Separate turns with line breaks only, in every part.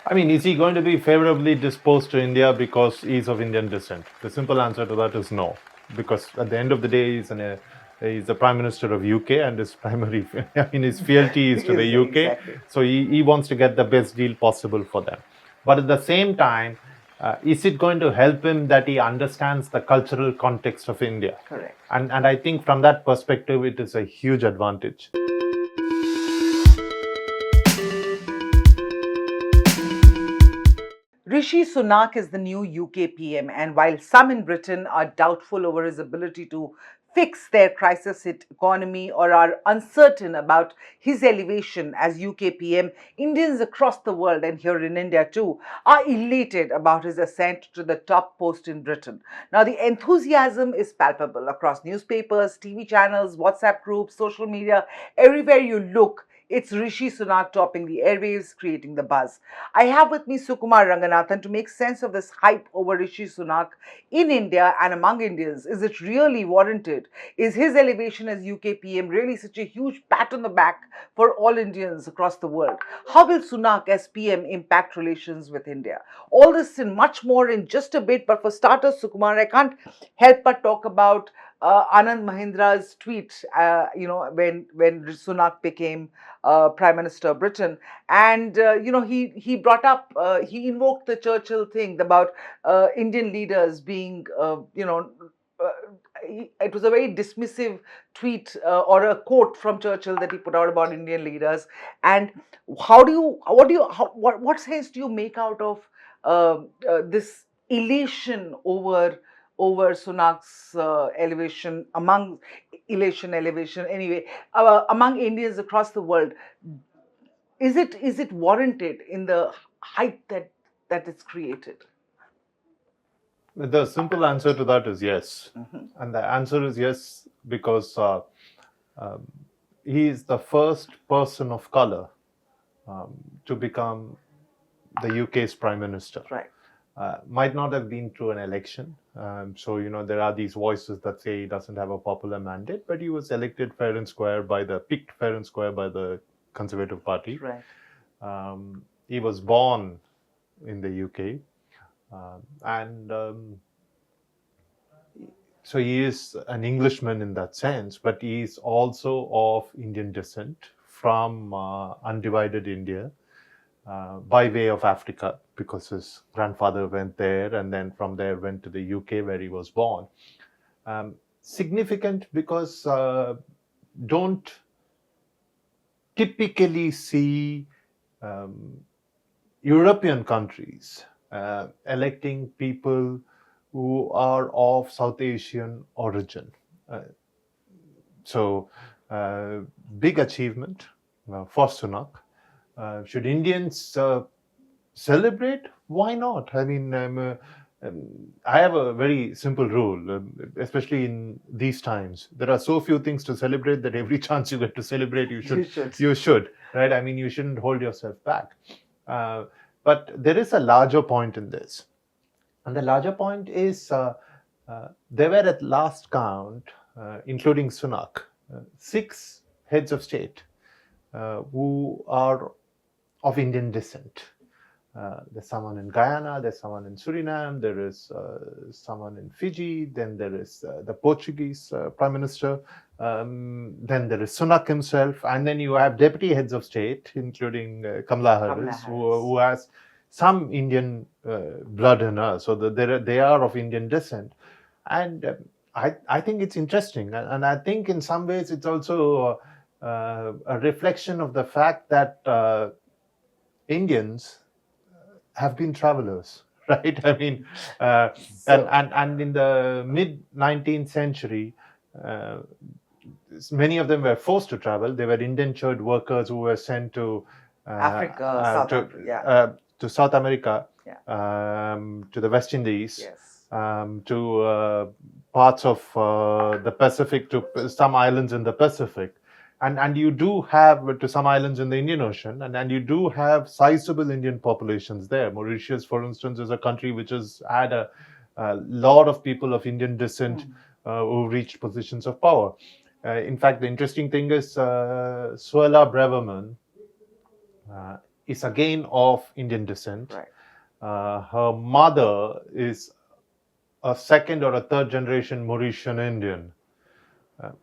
I mean, is he going to be favorably disposed to India because he's of Indian descent? The simple answer to that is no, because at the end of the day, he's the Prime Minister of UK, and his primary, I mean, his fealty is to the UK.
Exactly.
So he wants to get the best deal possible for them. But at the same time, is it going to help him that he understands the cultural context of India?
Correct.
And I think from that perspective, it is a huge advantage.
Rishi Sunak is the new UK PM, and while some in Britain are doubtful over his ability to fix their crisis hit economy or are uncertain about his elevation as UK PM, Indians across the world and here in India too are elated about his ascent to the top post in Britain. Now, the enthusiasm is palpable across newspapers, TV channels, WhatsApp groups, social media, everywhere you look. It's Rishi Sunak topping the airwaves, creating the buzz. I have with me Sukumar Ranganathan to make sense of this hype over Rishi Sunak in India and among Indians. Is it really warranted? Is his elevation as UK PM really such a huge pat on the back for all Indians across the world? How will Sunak as PM impact relations with India? All this and much more in just a bit. But for starters, Sukumar, I can't help but talk about Anand Mahindra's tweet, when Sunak became Prime Minister of Britain, and he brought up, he invoked the Churchill thing about Indian leaders being, it was a very dismissive tweet or a quote from Churchill that he put out about Indian leaders. And what sense do you make out of this elation over Sunak's elevation anyway, among Indians across the world? Is it warranted in the hype that it's created?
The simple answer to that is yes. And the answer is yes because he is the first person of color to become the UK's Prime Minister.
Right.
Might not have been through an election. So, there are these voices that say he doesn't have a popular mandate, but he was elected fair and square picked fair and square by the Conservative Party.
Right.
He was born in the UK. So he is an Englishman in that sense, but he is also of Indian descent from undivided India by way of Africa, because his grandfather went there and then from there went to the UK where he was born. Significant because don't typically see European countries electing people who are of South Asian origin. So, big achievement for Sunak. Should Indians celebrate? Why not? I mean, I have a very simple rule, especially in these times. There are so few things to celebrate that every chance you get to celebrate, you should, right? I mean, you shouldn't hold yourself back. But there is a larger point in this. And the larger point is there were at last count, including Sunak, 6 heads of state who are of Indian descent. There's someone in Guyana, there's someone in Suriname, there is someone in Fiji, then there is the Portuguese Prime Minister, then there is Sunak himself, and then you have deputy heads of state, including Kamala Harris, who has some Indian blood in her, so they are of Indian descent. And I think it's interesting, and I think in some ways it's also a reflection of the fact that Indians have been travelers, right? I mean, and in the mid 19th century, many of them were forced to travel. They were indentured workers who were sent to
Africa,
to South America, to the West Indies,
yes,
to parts of the Pacific, to some islands in the Pacific. And you do have to some islands in the Indian Ocean, and you do have sizable Indian populations there. Mauritius, for instance, is a country which has had a lot of people of Indian descent who reached positions of power. In fact, the interesting thing is Suella Braverman is again of Indian descent.
Right.
Her mother is a second or a third generation Mauritian Indian,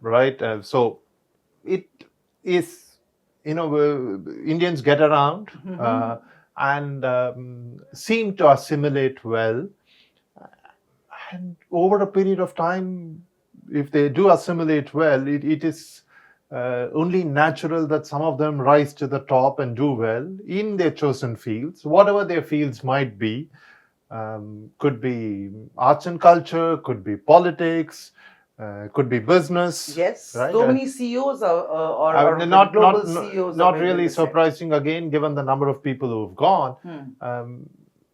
right? So it is, Indians get around and seem to assimilate well. And over a period of time, if they do assimilate well, it is only natural that some of them rise to the top and do well in their chosen fields, whatever their fields might be. Could be arts and culture, could be politics, could be business.
Yes,
right?
so many CEOs or
not
global
not
CEOs
not
of
really
Indian descent.
surprising again, given the number of people who've gone.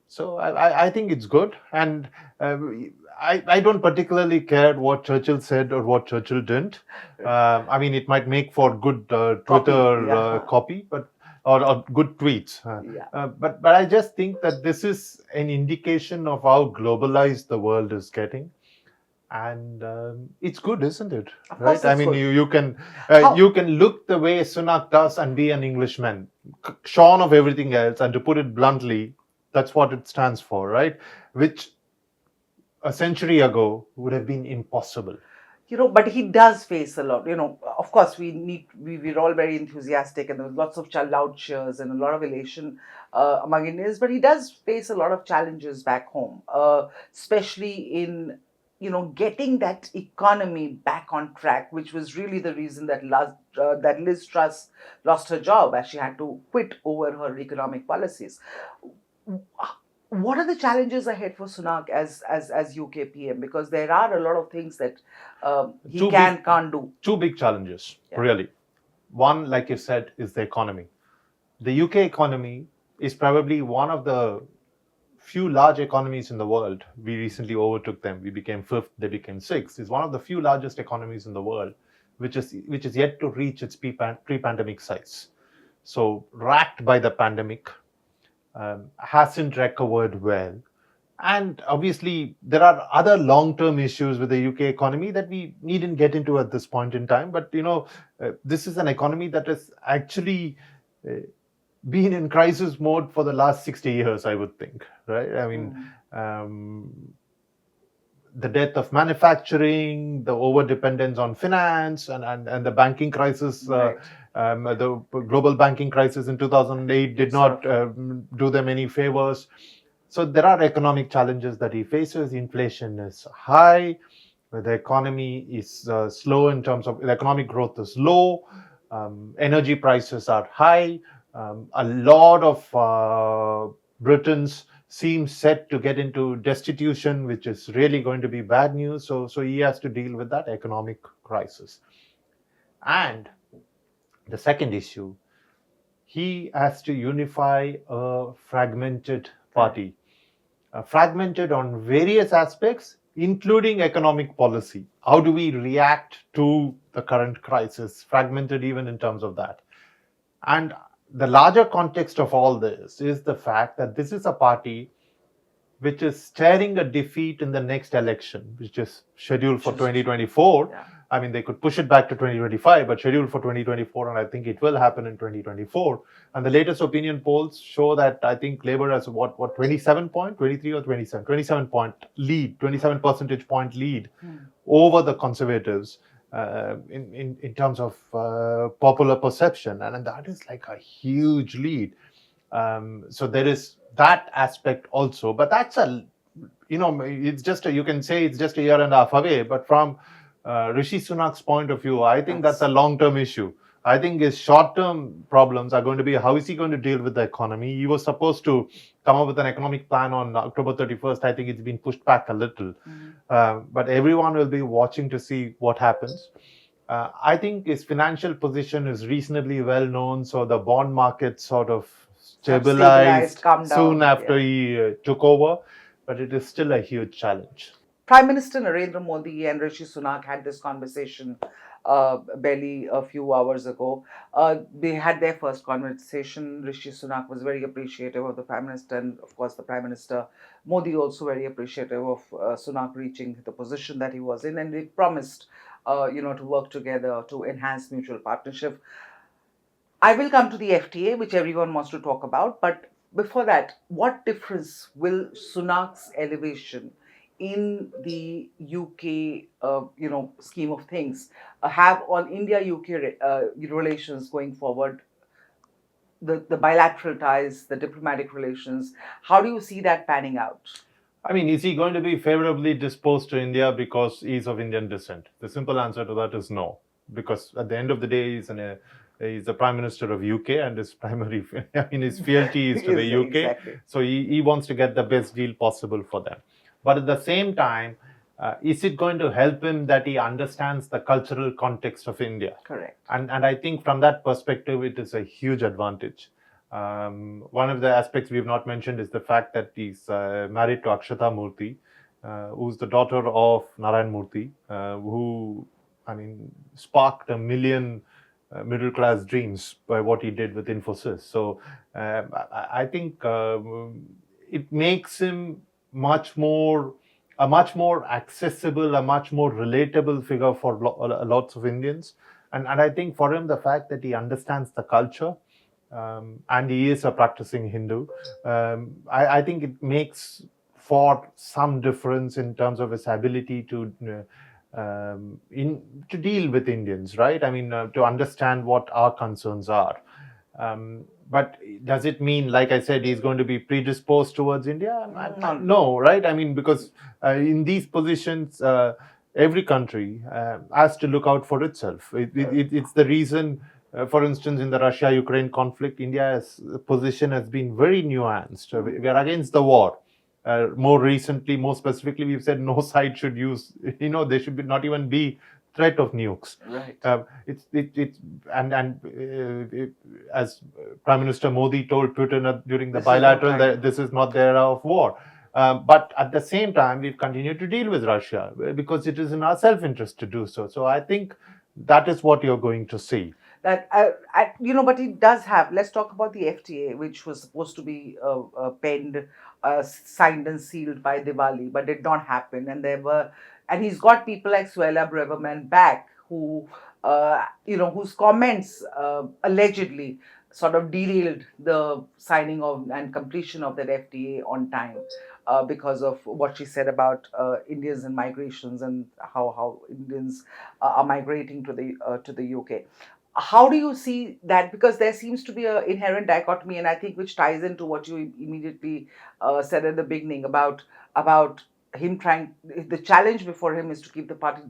So I think it's good, and I don't particularly care what Churchill said or what Churchill didn't. I mean, it might make for good Twitter copy, but or good tweets. But I just think that this is an indication of how globalized the world is getting. And it's good, isn't it?
Of
Right?
course
I
it's
mean,
good.
you can look the way Sunak does and be an Englishman, shorn of everything else. And to put it bluntly, that's what it stands for, right? Which a century ago would have been impossible.
But he does face a lot. Of course, we're all very enthusiastic, and there was lots of loud cheers and a lot of elation among Indians. But he does face a lot of challenges back home, especially in getting that economy back on track, which was really the reason that that Liz Truss lost her job, as she had to quit over her economic policies. What are the challenges ahead for Sunak as UK PM? Because there are a lot of things that he can't do.
Two big challenges, really. One, like you said, is the economy. The UK economy is probably one of the few large economies in the world. We recently overtook them. We became fifth, they became sixth. It's one of the few largest economies in the world, which is yet to reach its pre-pandemic size. So racked by the pandemic, hasn't recovered well. And obviously, there are other long-term issues with the UK economy that we needn't get into at this point in time. But, this is an economy that has actually been in crisis mode for the last 60 years, I would think, right? I mean, the death of manufacturing, the over-dependence on finance, and the banking crisis, the global banking crisis in 2008 did not do them any favors. So there are economic challenges that he faces. Inflation is high. The economy is slow in terms of the economic growth is low. Energy prices are high. A lot of Britons seem set to get into destitution, which is really going to be bad news. So he has to deal with that economic crisis. And the second issue, he has to unify a fragmented party, fragmented on various aspects, including economic policy. How do we react to the current crisis? Fragmented even in terms of that. And the larger context of all this is the fact that this is a party which is staring a defeat in the next election, which is scheduled for 2024.
Yeah.
I mean, they could push it back to 2025, but scheduled for 2024, and I think it will happen in 2024. And the latest opinion polls show that I think Labour has 27 point, 23 or 27 point lead, 27 percentage point lead over the Conservatives in terms of popular perception, and that is like a huge lead. So there is that aspect also, but that's it's just you can say it's just a year and a half away, but from Rishi Sunak's point of view, I think that's a long-term issue. I think his short-term problems are going to be how is he going to deal with the economy. He was supposed to come up with an economic plan on October 31st. I think it's been pushed back a little, but everyone will be watching to see what happens. I think his financial position is reasonably well known, so the bond market sort of stabilized soon after he took over, but it is still a huge challenge.
Prime Minister Narendra Modi and Rishi Sunak had this conversation barely a few hours ago. They had their first conversation. Rishi Sunak was very appreciative of the Prime Minister, and of course the Prime Minister Modi also very appreciative of Sunak reaching the position that he was in, and they promised to work together to enhance mutual partnership. I will come to the FTA, which everyone wants to talk about. But before that, what difference will Sunak's elevation in the UK, scheme of things have on India-UK relations going forward? The bilateral ties, the diplomatic relations. How do you see that panning out?
I mean, is he going to be favorably disposed to India because he's of Indian descent? The simple answer to that is no, because at the end of the day, he's the Prime Minister of UK, and his primary, I mean, his fealty is to the UK.
Exactly.
So he wants to get the best deal possible for them. But at the same time, is it going to help him that he understands the cultural context of India?
Correct.
And I think from that perspective, it is a huge advantage. One of the aspects we have not mentioned is the fact that he's married to Akshata Murthy, who's the daughter of Narayan Murthy, who, I mean, sparked a million middle class dreams by what he did with Infosys. So I think it makes him a much more accessible, a much more relatable figure for lots of Indians. And I think for him, the fact that he understands the culture, and he is a practicing Hindu, I think it makes for some difference in terms of his ability to deal with Indians, right? I mean, to understand what our concerns are. But does it mean, like I said, he's going to be predisposed towards India? No, right? I mean, because in these positions, every country has to look out for itself. It's the reason, for instance, in the Russia-Ukraine conflict, India's position has been very nuanced. We are against the war. More recently, more specifically, we've said no side should use, there should not even be threat of nukes.
Right.
As Prime Minister Modi told Putin during the bilateral, that this is not the era of war. But at the same time, we've continued to deal with Russia because it is in our self-interest to do so. So I think that is what you're going to see.
That but it does have. Let's talk about the FTA, which was supposed to be penned, signed and sealed by Diwali, but did not happen. And he's got people like Suella Braverman back, who, whose comments allegedly sort of derailed the signing of and completion of that FTA on time. Because of what she said about Indians and migrations and how Indians are migrating to the UK. How do you see that? Because there seems to be an inherent dichotomy, and I think which ties into what you immediately said at the beginning about him trying. The challenge before him is to keep the party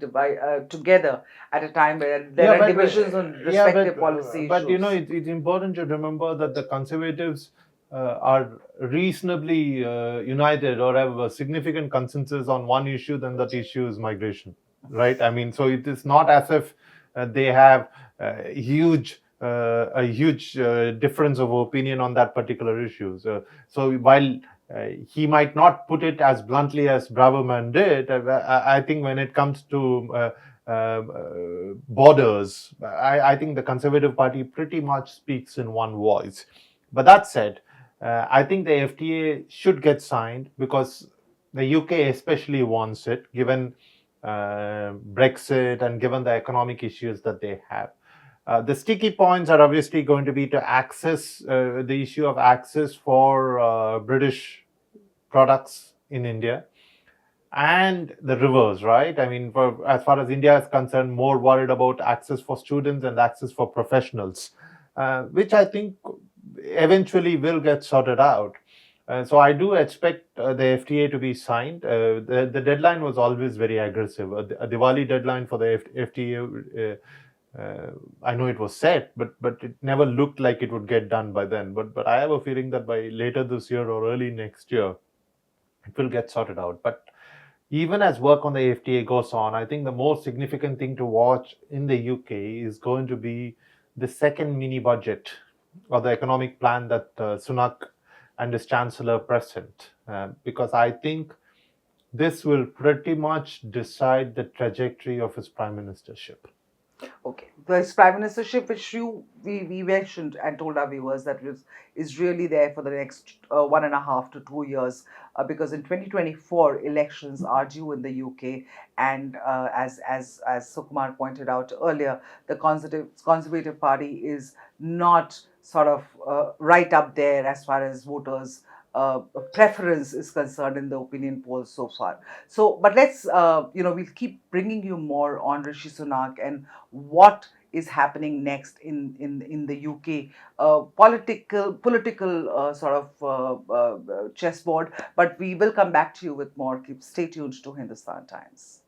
together at a time where there are divisions on respective policy
but
issues.
it's important to remember that the Conservatives are reasonably united or have a significant consensus on one issue, then that issue is migration, right? I mean, so it is not as if they have a huge difference of opinion on that particular issue. So while he might not put it as bluntly as Braverman did, I think when it comes to borders, I think the Conservative Party pretty much speaks in one voice. But that said, I think the FTA should get signed because the UK especially wants it, given Brexit and given the economic issues that they have. The sticky points are obviously going to be to access the issue of access for British products in India and the rivers, right? I mean, as far as India is concerned, more worried about access for students and access for professionals, which I think eventually will get sorted out. So I do expect the FTA to be signed. The deadline was always very aggressive. A Diwali deadline for the FTA, I know it was set, but it never looked like it would get done by then. But I have a feeling that by later this year or early next year, it will get sorted out. But even as work on the FTA goes on, I think the most significant thing to watch in the UK is going to be the second mini budget or the economic plan that Sunak and his Chancellor present, because I think this will pretty much decide the trajectory of his prime ministership.
Okay. This prime ministership, which we mentioned and told our viewers that is really there for the next 1.5 to 2 years, because in 2024 elections are due in the UK, and as Sukumar pointed out earlier, the Conservative Party is not sort of right up there as far as voters. Preference is concerned in the opinion polls so far. So, but let's we'll keep bringing you more on Rishi Sunak and what is happening next in the UK political sort of chessboard. But we will come back to you with more. Keep stay tuned to Hindustan Times.